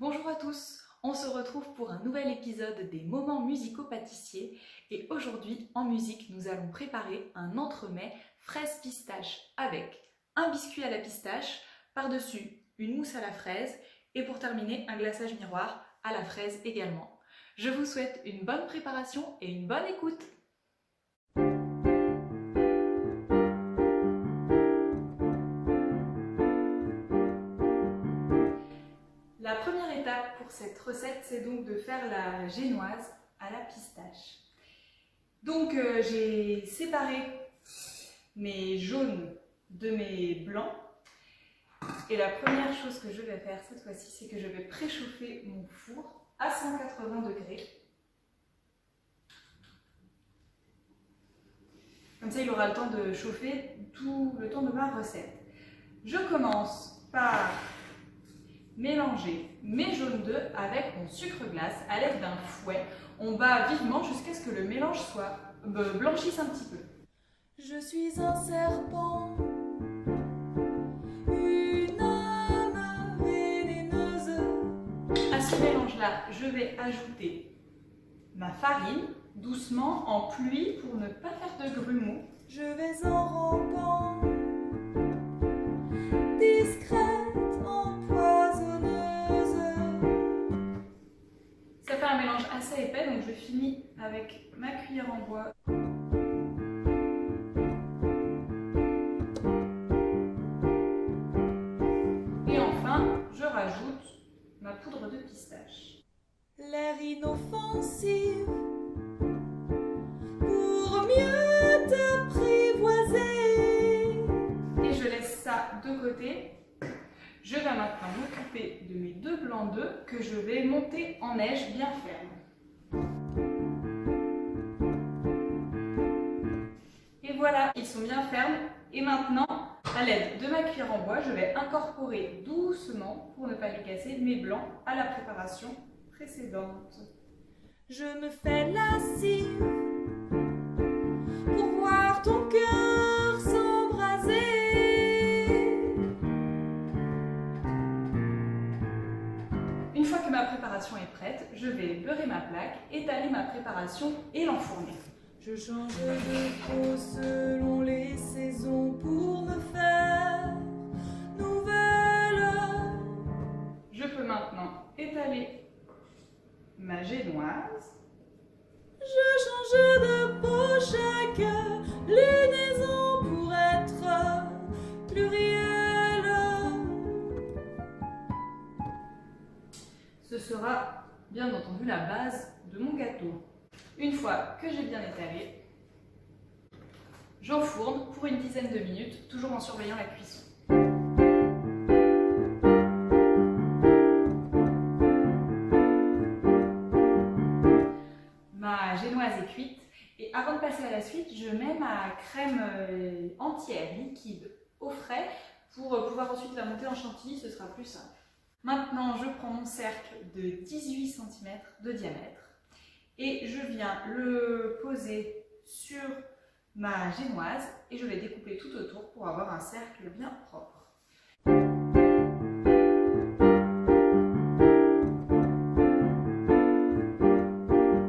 Bonjour à tous, on se retrouve pour un nouvel épisode des Moments musicaux pâtissiers et aujourd'hui en musique nous allons préparer un entremets fraise pistache avec un biscuit à la pistache, par-dessus une mousse à la fraise et pour terminer un glaçage miroir à la fraise également. Je vous souhaite une bonne préparation et une bonne écoute. La première étape pour cette recette, c'est donc de faire la génoise à la pistache. Donc j'ai séparé mes jaunes de mes blancs. Et la première chose que je vais faire cette fois-ci, c'est que je vais préchauffer mon four à 180 degrés. Comme ça, il aura le temps de chauffer tout le temps de ma recette. Je commence par mélanger mes jaunes d'œufs avec mon sucre glace à l'aide d'un fouet. On bat vivement jusqu'à ce que le mélange blanchisse un petit peu. Je suis un serpent, une âme vénéneuse. À ce mélange-là, je vais ajouter ma farine, doucement, en pluie pour ne pas faire de grumeaux. Je vais en rampant, discrète, empoisonneuse. Ça fait un mélange assez épais, donc je finis avec ma cuillère en bois. Et enfin, je rajoute ma poudre de pistache. L'air inoffensif pour mieux t'apprivoiser. Et je laisse ça de côté. Je vais maintenant m'occuper de mes deux blancs d'œufs que je vais monter en neige bien ferme. Et voilà, ils sont bien fermes. Et maintenant, à l'aide de ma cuillère en bois, je vais incorporer doucement, pour ne pas les casser, mes blancs à la préparation précédente. Je me fais lascive pour voir ton cœur s'embraser. Une fois que ma préparation est prête, je vais beurrer ma plaque, étaler ma préparation et l'enfourner. Je change de peau selon les saisons pour me faire nouvelle. Je peux maintenant étaler ma génoise. Je change de peau chaque lunaison pour être plurielle. Ce sera bien entendu la base de mon gâteau. Une fois que j'ai bien étalé, j'enfourne pour une dizaine de minutes, toujours en surveillant la cuisson. Ma génoise est cuite et avant de passer à la suite, je mets ma crème entière liquide au frais pour pouvoir ensuite la monter en chantilly, ce sera plus simple. Maintenant, je prends mon cercle de 18 cm de diamètre et je viens le poser sur ma génoise et je vais découper tout autour pour avoir un cercle bien propre.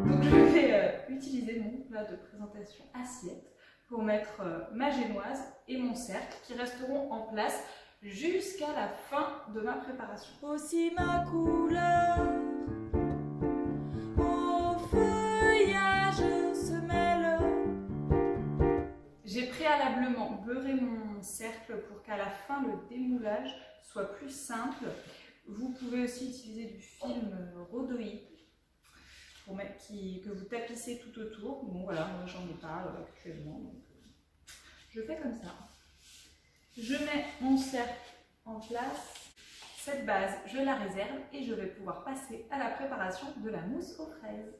Donc je vais utiliser mon plat de présentation assiette pour mettre ma génoise et mon cercle qui resteront en place jusqu'à la fin de ma préparation. Aussi ma couleur au feuillage se mêle. J'ai préalablement beurré mon cercle pour qu'à la fin le démoulage soit plus simple. Vous pouvez aussi utiliser du film rhodoïde que vous tapissez tout autour. Bon voilà, moi j'en ai pas actuellement, donc je fais comme ça. Je mets mon cercle en place. Cette base, je la réserve et je vais pouvoir passer à la préparation de la mousse aux fraises.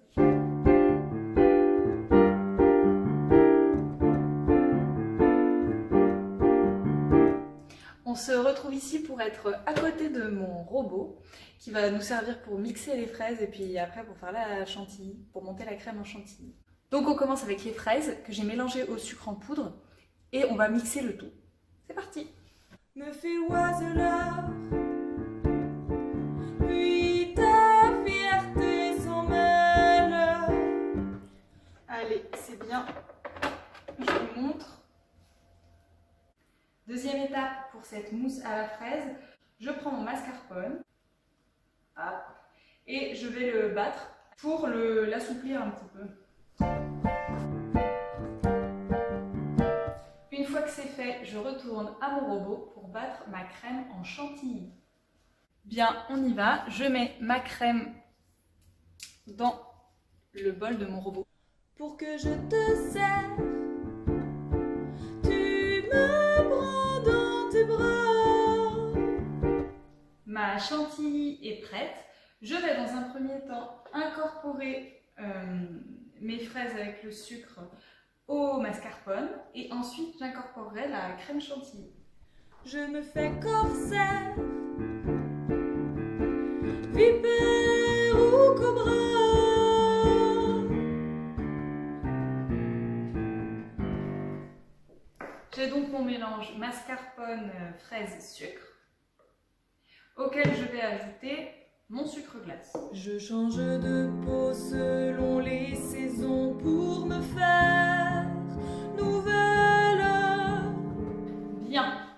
On se retrouve ici pour être à côté de mon robot qui va nous servir pour mixer les fraises et puis après pour faire la chantilly, pour monter la crème en chantilly. Donc on commence avec les fraises que j'ai mélangées au sucre en poudre et on va mixer le tout. C'est parti! Me fait oiseleur, puis montre. Deuxième étape pour cette mousse à la fraise, je prends mon mascarpone hop, et je vais le battre pour l'assouplir un petit peu. Une fois que c'est fait, je retourne à mon robot pour battre ma crème en chantilly. Bien, on y va. Je mets ma crème dans le bol de mon robot. Pour que je te serre, tu me prends dans tes bras. Ma chantilly est prête. Je vais dans un premier temps incorporer mes fraises avec le sucre au mascarpone et ensuite j'incorporerai la crème chantilly. Je me fais corsaire, vipère ou cobra. J'ai donc mon mélange mascarpone, fraise, sucre, auquel je vais ajouter mon sucre glace. Je change de peau selon les saisons pour me faire nouvelle. Bien.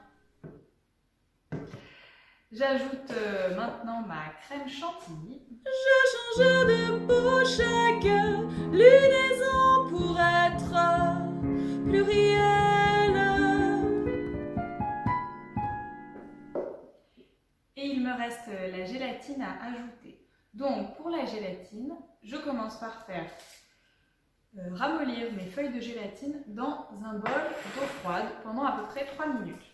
J'ajoute maintenant ma crème chantilly. Je change de peau chaque lunaison pour être plurielle. Et il me reste la gélatine à ajouter. Donc pour la gélatine, je commence par faire ramollir mes feuilles de gélatine dans un bol d'eau froide pendant à peu près 3 minutes.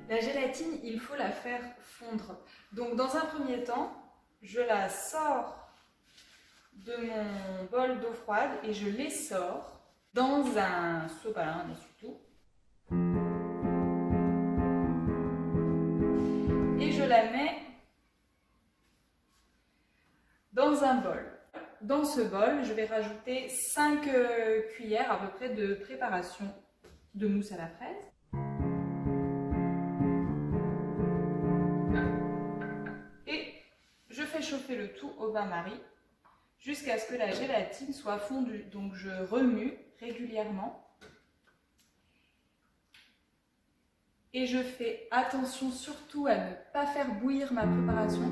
La gélatine, il faut la faire fondre. Donc dans un premier temps, je la sors de mon bol d'eau froide et je l'essore dans un sopalin, un essuie-tout. Et je la mets dans un bol. Dans ce bol, je vais rajouter 5 cuillères à peu près de préparation de mousse à la fraise. Et je fais chauffer le tout au bain-marie jusqu'à ce que la gélatine soit fondue. Donc je remue régulièrement. Et je fais attention surtout à ne pas faire bouillir ma préparation.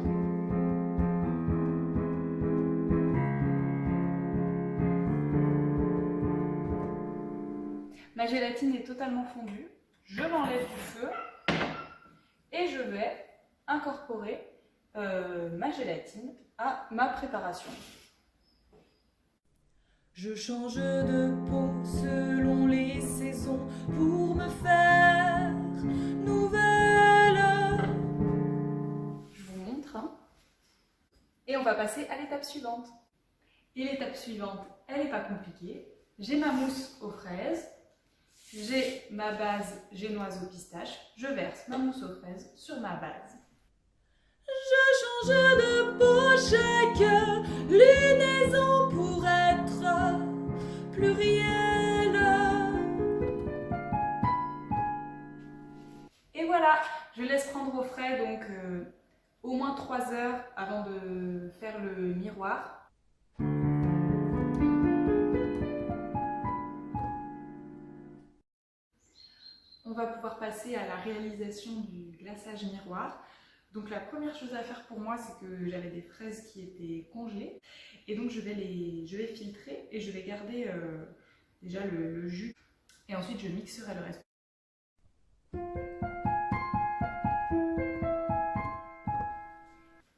Ma gélatine est totalement fondue. Je l'enlève du feu et je vais incorporer ma gélatine à ma préparation. Je change de peau selon les saisons pour me faire nouvelle. Je vous montre. Et on va passer à l'étape suivante. Et l'étape suivante, elle n'est pas compliquée. J'ai ma mousse aux fraises. J'ai ma base génoise au pistache. Je verse ma mousse aux fraises sur ma base. Je change de peau chaque lunaison pour être plurielle. Et voilà, je laisse prendre au frais donc au moins 3 heures avant de faire le miroir. On va pouvoir passer à la réalisation du glaçage miroir. Donc la première chose à faire pour moi, c'est que j'avais des fraises qui étaient congelées. Et donc je vais filtrer et je vais garder déjà le jus. Et ensuite je mixerai le reste.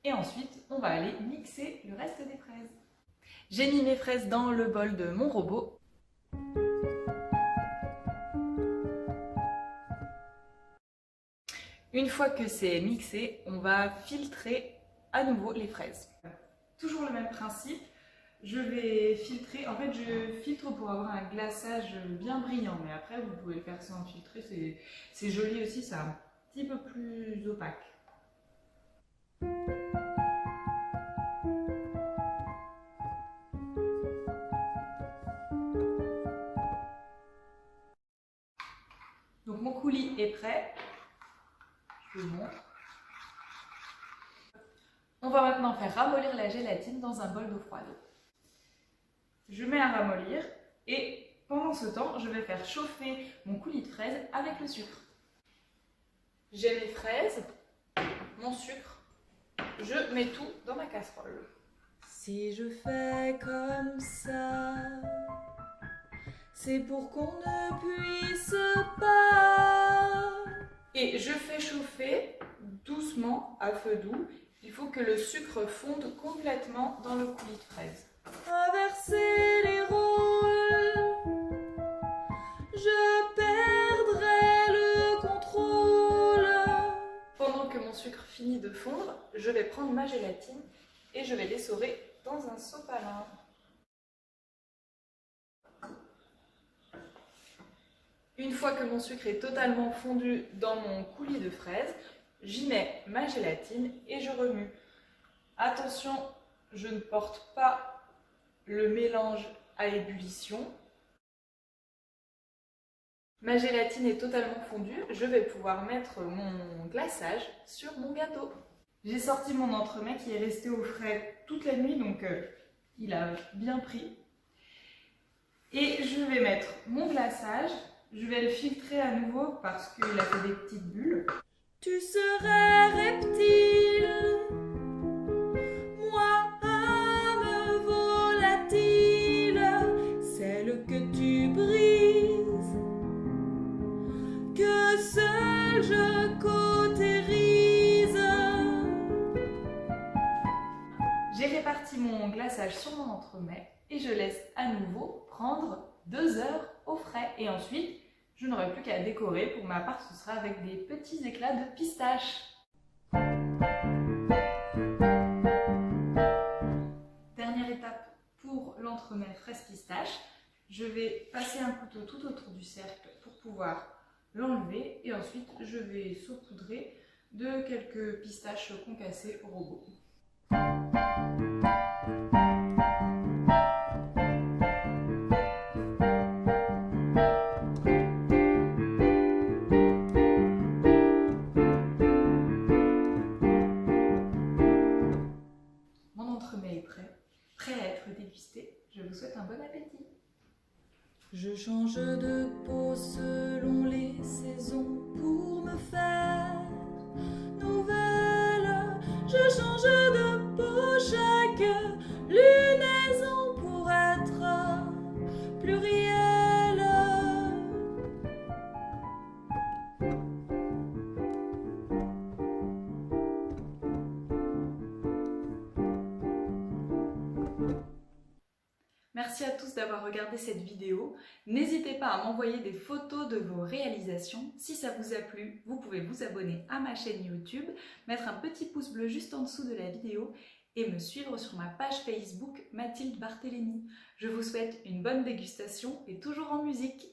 Et ensuite, on va aller mixer le reste des fraises. J'ai mis mes fraises dans le bol de mon robot. Une fois que c'est mixé, on va filtrer à nouveau les fraises. Toujours le même principe, je vais filtrer. En fait, je filtre pour avoir un glaçage bien brillant, mais après, vous pouvez le faire sans filtrer, c'est joli aussi, c'est un petit peu plus opaque. Donc mon coulis est prêt. Je vous montre. On va maintenant faire ramollir la gélatine dans un bol d'eau froide. Je mets à ramollir et pendant ce temps, je vais faire chauffer mon coulis de fraises avec le sucre. J'ai mes fraises, mon sucre, je mets tout dans ma casserole. Si je fais comme ça, c'est pour qu'on ne puisse pas. Et je fais chauffer doucement à feu doux. Il faut que le sucre fonde complètement dans le coulis de fraises. Inverser les rôles, je perdrai le contrôle. Pendant que mon sucre finit de fondre, je vais prendre ma gélatine et je vais l'essorer dans un sopalin. Une fois que mon sucre est totalement fondu dans mon coulis de fraises, j'y mets ma gélatine et je remue. Attention, je ne porte pas le mélange à ébullition. Ma gélatine est totalement fondue, je vais pouvoir mettre mon glaçage sur mon gâteau. J'ai sorti mon entremets qui est resté au frais toute la nuit, donc il a bien pris. Et je vais mettre mon glaçage, je vais le filtrer à nouveau parce qu'il a fait des petites bulles. Tu serais reptile, moi âme volatile, celle que tu brises, que seul je cautérise. J'ai réparti mon glaçage sur mon entremets et je laisse à nouveau prendre 2 heures au frais. Et ensuite, je n'aurai plus qu'à décorer. Pour ma part, ce sera avec des petits éclats de pistache. Dernière étape pour l'entremet fraise pistache. Je vais passer un couteau tout autour du cercle pour pouvoir l'enlever. Et ensuite, je vais saupoudrer de quelques pistaches concassées au robot. Mon entremets est prêt à être dégusté. Je vous souhaite un bon appétit. Je change de peau selon les saisons pour me faire nouvelle. Je change de peau chaque lunaison pour être plurielle. Merci à tous d'avoir regardé cette vidéo. N'hésitez pas à m'envoyer des photos de vos réalisations. Si ça vous a plu, vous pouvez vous abonner à ma chaîne YouTube, mettre un petit pouce bleu juste en dessous de la vidéo et me suivre sur ma page Facebook Mathilde Barthélémy. Je vous souhaite une bonne dégustation et toujours en musique.